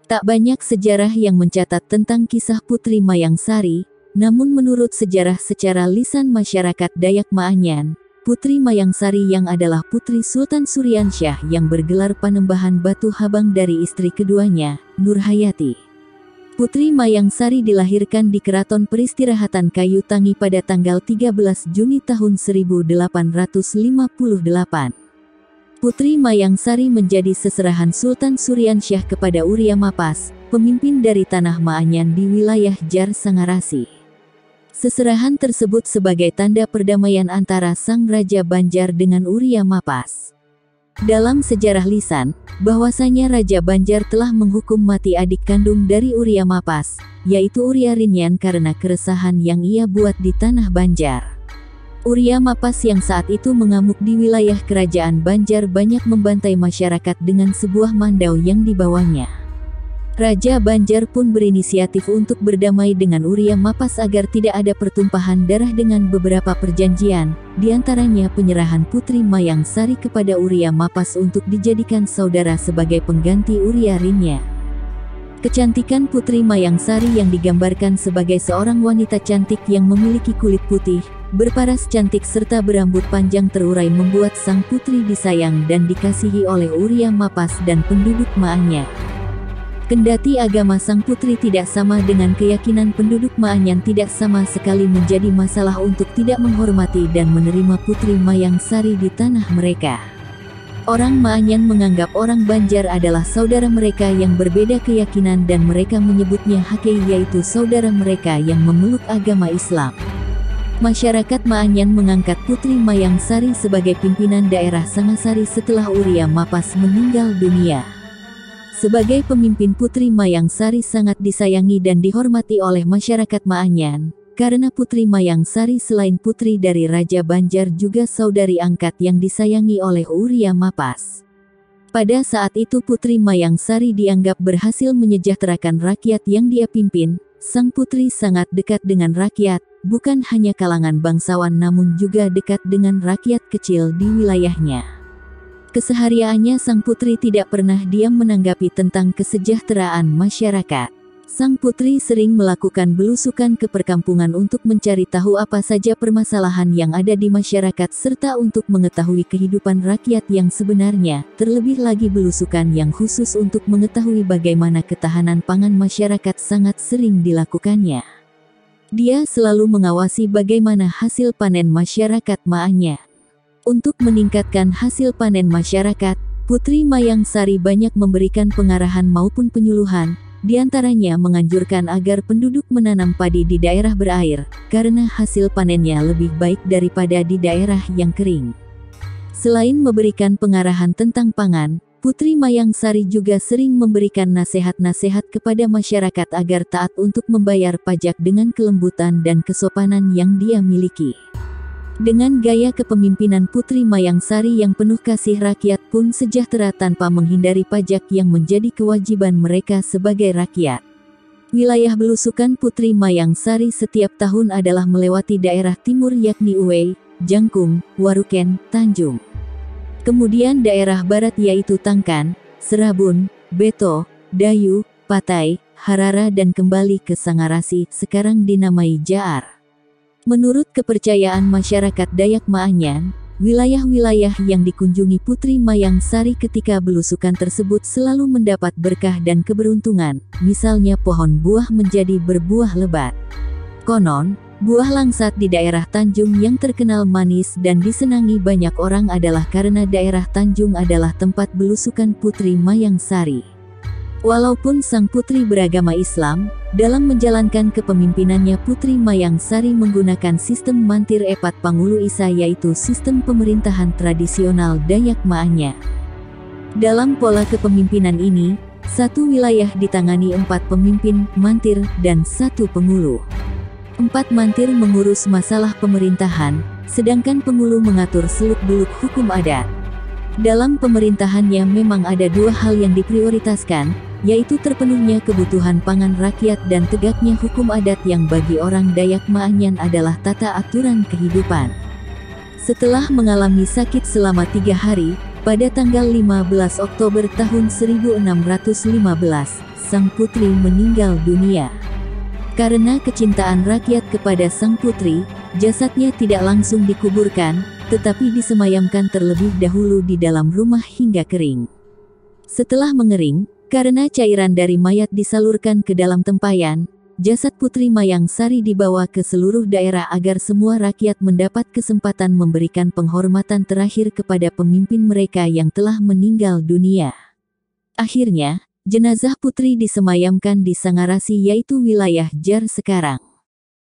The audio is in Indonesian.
Tak banyak sejarah yang mencatat tentang kisah Putri Mayang Sari, namun menurut sejarah secara lisan masyarakat Dayak Maanyan, Putri Mayang Sari yang adalah putri Sultan Suryansyah yang bergelar Panembahan Batu Habang dari istri keduanya, Nurhayati. Putri Mayang Sari dilahirkan di Keraton Peristirahatan Kayu Tangi pada tanggal 13 Juni tahun 1858. Putri Mayang Sari menjadi seserahan Sultan Suryansyah kepada Uria Mapas, pemimpin dari Tanah Maanyan di wilayah Jar Sangarasi. Seserahan tersebut sebagai tanda perdamaian antara Sang Raja Banjar dengan Uria Mapas. Dalam sejarah lisan, bahwasanya Raja Banjar telah menghukum mati adik kandung dari Uria Mapas, yaitu Uria Rinyan karena keresahan yang ia buat di Tanah Banjar. Uria Mapas yang saat itu mengamuk di wilayah kerajaan Banjar banyak membantai masyarakat dengan sebuah mandau yang dibawanya. Raja Banjar pun berinisiatif untuk berdamai dengan Uria Mapas agar tidak ada pertumpahan darah dengan beberapa perjanjian, diantaranya penyerahan Putri Mayang Sari kepada Uria Mapas untuk dijadikan saudara sebagai pengganti Uria Rinyan. Kecantikan Putri Mayang Sari yang digambarkan sebagai seorang wanita cantik yang memiliki kulit putih, berparas cantik serta berambut panjang terurai membuat sang putri disayang dan dikasihi oleh Uria Mapas dan penduduk Maanyan. Kendati agama sang putri tidak sama dengan keyakinan penduduk Maanyan tidak sama sekali menjadi masalah untuk tidak menghormati dan menerima Putri Mayang Sari di tanah mereka. Orang Maanyan menganggap orang Banjar adalah saudara mereka yang berbeda keyakinan dan mereka menyebutnya Hakei, yaitu saudara mereka yang memeluk agama Islam. Masyarakat Maanyan mengangkat Putri Mayang Sari sebagai pimpinan daerah Sangasari setelah Uria Mapas meninggal dunia. Sebagai pemimpin, Putri Mayang Sari sangat disayangi dan dihormati oleh masyarakat Maanyan, karena Putri Mayang Sari selain putri dari Raja Banjar juga saudari angkat yang disayangi oleh Uria Mapas. Pada saat itu Putri Mayang Sari dianggap berhasil menyejahterakan rakyat yang dia pimpin. Sang putri sangat dekat dengan rakyat, bukan hanya kalangan bangsawan namun juga dekat dengan rakyat kecil di wilayahnya. Kesehariannya sang putri tidak pernah diam menanggapi tentang kesejahteraan masyarakat. Sang putri sering melakukan belusukan ke perkampungan untuk mencari tahu apa saja permasalahan yang ada di masyarakat serta untuk mengetahui kehidupan rakyat yang sebenarnya, terlebih lagi belusukan yang khusus untuk mengetahui bagaimana ketahanan pangan masyarakat sangat sering dilakukannya. Dia selalu mengawasi bagaimana hasil panen masyarakat Maanyan. Untuk meningkatkan hasil panen masyarakat, Putri Mayang Sari banyak memberikan pengarahan maupun penyuluhan, diantaranya menganjurkan agar penduduk menanam padi di daerah berair, karena hasil panennya lebih baik daripada di daerah yang kering. Selain memberikan pengarahan tentang pangan, Putri Mayang Sari juga sering memberikan nasihat-nasihat kepada masyarakat agar taat untuk membayar pajak dengan kelembutan dan kesopanan yang dia miliki. Dengan gaya kepemimpinan Putri Mayang Sari yang penuh kasih, rakyat pun sejahtera tanpa menghindari pajak yang menjadi kewajiban mereka sebagai rakyat. Wilayah belusukan Putri Mayang Sari setiap tahun adalah melewati daerah timur yakni Uwei, Jangkung, Waruken, Tanjung. Kemudian daerah barat yaitu Tangkan, Serabun, Beto, Dayu, Patai, Harara dan kembali ke Sangarasi, sekarang dinamai Jaar. Menurut kepercayaan masyarakat Dayak Maanyan, wilayah-wilayah yang dikunjungi Putri Mayang Sari ketika belusukan tersebut selalu mendapat berkah dan keberuntungan, misalnya pohon buah menjadi berbuah lebat. Konon, buah langsat di daerah Tanjung yang terkenal manis dan disenangi banyak orang adalah karena daerah Tanjung adalah tempat belusukan Putri Mayang Sari. Walaupun sang putri beragama Islam, dalam menjalankan kepemimpinannya Putri Mayang Sari menggunakan sistem Mantir Epat Pangulu Isa, yaitu sistem pemerintahan tradisional Dayak Maanyan. Dalam pola kepemimpinan ini, satu wilayah ditangani 4 pemimpin, mantir, dan 1 pengulu. 4 mantir mengurus masalah pemerintahan, sedangkan pengulu mengatur seluk-beluk hukum adat. Dalam pemerintahannya memang ada 2 hal yang diprioritaskan, yaitu terpenuhnya kebutuhan pangan rakyat dan tegaknya hukum adat yang bagi orang Dayak Maanyan adalah tata aturan kehidupan. Setelah mengalami sakit selama 3 hari, pada tanggal 15 Oktober tahun 1615, sang putri meninggal dunia. Karena kecintaan rakyat kepada sang putri, jasadnya tidak langsung dikuburkan, tetapi disemayamkan terlebih dahulu di dalam rumah hingga kering. Setelah mengering, karena cairan dari mayat disalurkan ke dalam tempayan, jasad Putri Mayang Sari dibawa ke seluruh daerah agar semua rakyat mendapat kesempatan memberikan penghormatan terakhir kepada pemimpin mereka yang telah meninggal dunia. Akhirnya, jenazah Putri disemayamkan di Sangarasi, yaitu wilayah JAR sekarang.